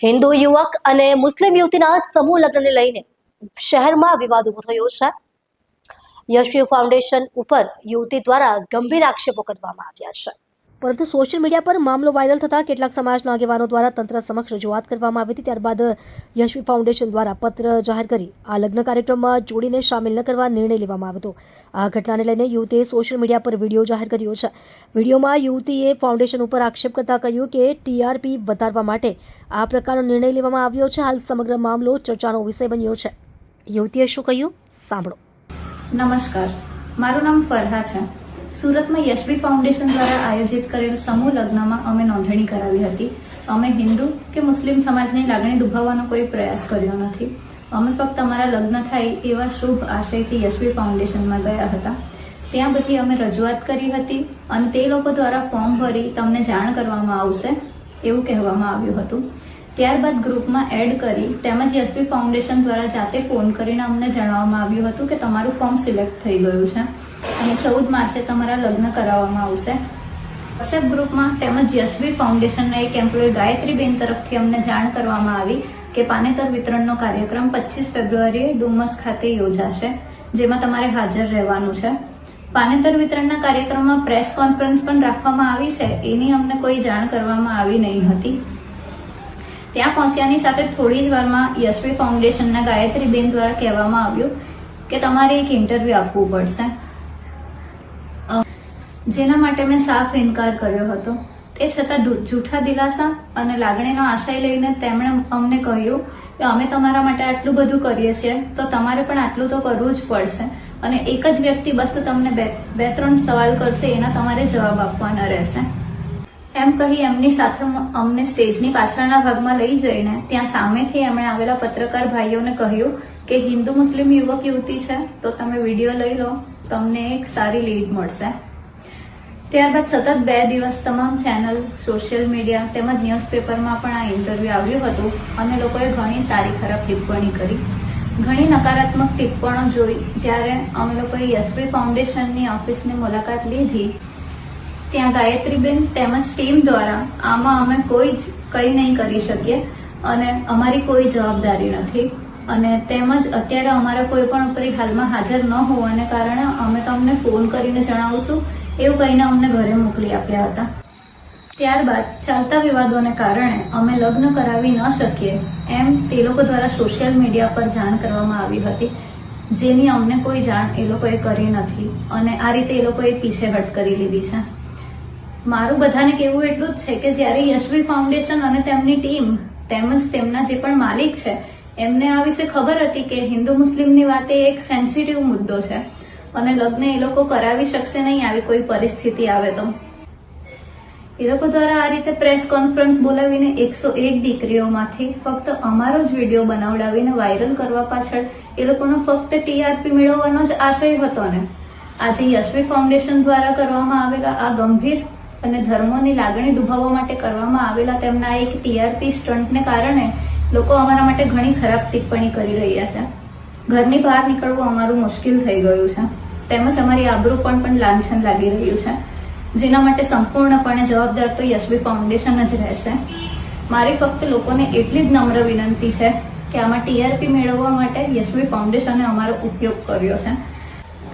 હિન્દુ યુવક અને મુસ્લિમ યુવતીના સમૂહ લગ્નને લઈને શહેરમાં વિવાદ ઉભો થયો છે. યશવી ફાઉન્ડેશન ઉપર યુવતી દ્વારા ગંભીર આક્ષેપો કરવામાં આવ્યા છે, પરંતુ સોશિયલ મીડિયા પર મામલો વાયરલ થતા કેટલાક સમાજના આગેવાનો દ્વારા તંત્ર સમક્ષ રજૂઆત કરવામાં આવી હતી. ત્યારબાદ યશવી ફાઉન્ડેશન દ્વારા પત્ર જાહેર કરી આ લગ્ન કાર્યક્રમમાં જોડીને સામેલ ન કરવા નિર્ણય લેવામાં આવ્યો હતો. આ ઘટનાને લઈને યુવતીએ સોશિયલ મીડિયા પર વિડીયો જાહેર કર્યો છે. વિડીયોમાં યુવતીએ ફાઉન્ડેશન ઉપર આક્ષેપ કરતા કહ્યું કે ટીઆરપી વધારવા માટે આ પ્રકારનો નિર્ણય લેવામાં આવ્યો છે. હાલ સમગ્ર મામલો ચર્ચાનો વિષય બન્યો છે. યુવતીએ શું કહ્યું સાંભળો. નમસ્કાર, મારું નામ ફરહા છે. સુરતમાં યશવી ફાઉન્ડેશન દ્વારા આયોજિત કરેલ સમૂહ લગ્નમાં અમે નોંધણી કરાવી હતી. અમે હિન્દુ કે મુસ્લિમ સમાજની લાગણી દુભાવવાનો કોઈ પ્રયાસ કર્યો નથી. અમે ફક્ત અમારા લગ્ન થાય એવા શુભ આશયથી યશવી ફાઉન્ડેશનમાં ગયા હતા. ત્યાં બધી અમે રજૂઆત કરી હતી અને તે લોકો દ્વારા ફોર્મ ભરી તમને જાણ કરવામાં આવશે એવું કહેવામાં આવ્યું હતું. ત્યારબાદ ગ્રુપમાં એડ કરી તેમજ યશવી ફાઉન્ડેશન દ્વારા જાતે ફોન કરીને અમને જણાવવામાં આવ્યું હતું કે તમારું ફોર્મ સિલેક્ટ થઈ ગયું છે અને 14 માર્ચે તમારા લગ્ન કરાવવામાં આવશે. વોટ્સએપ ગ્રુપમાં તેમજ યશવી ફાઉન્ડેશનના એક એમ્પ્લોય ગાયત્રીબેન તરફથી અમને જાણ કરવામાં આવી કે પાનેતર વિતરણનો કાર્યક્રમ 25 ફેબ્રુઆરીએ ડુમસ ખાતે યોજાશે, જેમાં તમારે હાજર રહેવાનું છે. પાનેતર વિતરણના કાર્યક્રમમાં પ્રેસ કોન્ફરન્સ પણ રાખવામાં આવી છે, એની અમને કોઈ જાણ કરવામાં આવી નહીં હતી. ત્યાં પહોંચ્યાની સાથે થોડી જ વારમાં યશવી ફાઉન્ડેશનના ગાયત્રીબેન દ્વારા કહેવામાં આવ્યું કે તમારે એક ઇન્ટરવ્યૂ આપવું પડશે, જેના માટે મેં સાફ ઇનકાર કર્યો હતો. તે છતાં જૂઠા દિલાસા અને લાગણીનો આશય લઈને તેમણે અમને કહ્યું કે અમે તમારા માટે આટલું બધું કરીએ છીએ તો તમારે પણ આટલું તો કરવું જ પડશે અને એક જ વ્યક્તિ બસ તમને બે ત્રણ સવાલ કરશે, એના તમારે જવાબ આપવાના રહેશે એમ કહી એમની સાથે અમને સ્ટેજની પાછળના ભાગમાં લઈ જઈને ત્યાં સામેથી એમણે આવેલા પત્રકાર ભાઈઓને કહ્યું કે હિન્દુ મુસ્લિમ યુવક યુવતી છે તો તમે વિડીયો લઈ લો, તમને એક સારી લીડ મળશે. ત્યારબાદ સતત 2 દિવસ તમામ ચેનલ, સોશિયલ મીડિયા તેમજ ન્યૂઝપેપરમાં પણ આ ઇન્ટરવ્યૂ આવ્યું હતું અને લોકોએ ઘણી સારી ખરાબ ટિપ્પણી કરી. ઘણી નકારાત્મક ટિપ્પણો જોઈ જ્યારે અમે લોકોએ યશવી ફાઉન્ડેશનની ઓફિસની મુલાકાત લીધી, ત્યાં ગાયત્રીબેન તેમજ ટીમ દ્વારા આમાં અમે કંઈ નહીં કરી શકીએ અને અમારી કોઈ જવાબદારી નથી અને તેમજ અત્યારે અમારા કોઈ પણ ઉપર હાલમાં હાજર ન હોવાને કારણે અમે તમને ફોન કરીને જણાવશું એવું કહીને અમને ઘરે મોકલી આપ્યા હતા. ત્યારબાદ ચાલતા વિવાદોને કારણે અમે લગ્ન કરાવી ન શકીએ એમ તે લોકો દ્વારા સોશિયલ મીડિયા પર જાણ કરવામાં આવી હતી, જેની અમને કોઈ જાણ એ લોકોએ કરી નથી અને આ રીતે એ લોકોએ પીછેહટ કરી લીધી છે. મારું બધાને કહેવું એટલું જ છે કે જ્યારે યશવી ફાઉન્ડેશન અને તેમની ટીમ તેમજ તેમના જે પણ માલિક છે એમને આ વિશે ખબર હતી કે હિન્દુ મુસ્લિમની વાત એ એક સેન્સિટિવ મુદ્દો છે અને લગ્ન એ લોકો કરાવી શકશે નહીં આવી કોઈ પરિસ્થિતિ આવે તો. એ લોકો દ્વારા આ રીતે પ્રેસ કોન્ફરન્સ બોલાવીને 101 દીકરીઓમાંથી ફક્ત અમારો જ વિડીયો બનાવડાવીને વાયરલ કરવા પાછળ એ લોકોનો ફક્ત ટીઆરપી મેળવવાનો જ આશય હતો ને. આજે યશવી ફાઉન્ડેશન દ્વારા કરવામાં આવેલા આ ગંભીર અને ધર્મોની લાગણી દુભાવવા માટે કરવામાં આવેલા તેમના એક ટીઆરપી સ્ટન્ટને કારણે લોકો અમારા માટે ઘણી ખરાબ ટિપ્પણી કરી રહ્યા છે. ઘરની બહાર નીકળવું અમારું મુશ્કેલ થઈ ગયું છે તેમજ અમારી આબરૂ પણ લાંછન લાગી રહ્યું છે, જેના માટે સંપૂર્ણપણે જવાબદાર તો યશવી ફાઉન્ડેશન જ રહેશે. મારી ફક્ત લોકોને એટલી જ નમ્ર વિનંતી છે કે આમાં ટીઆરપી મેળવવા માટે યશવી ફાઉન્ડેશને અમારો ઉપયોગ કર્યો છે.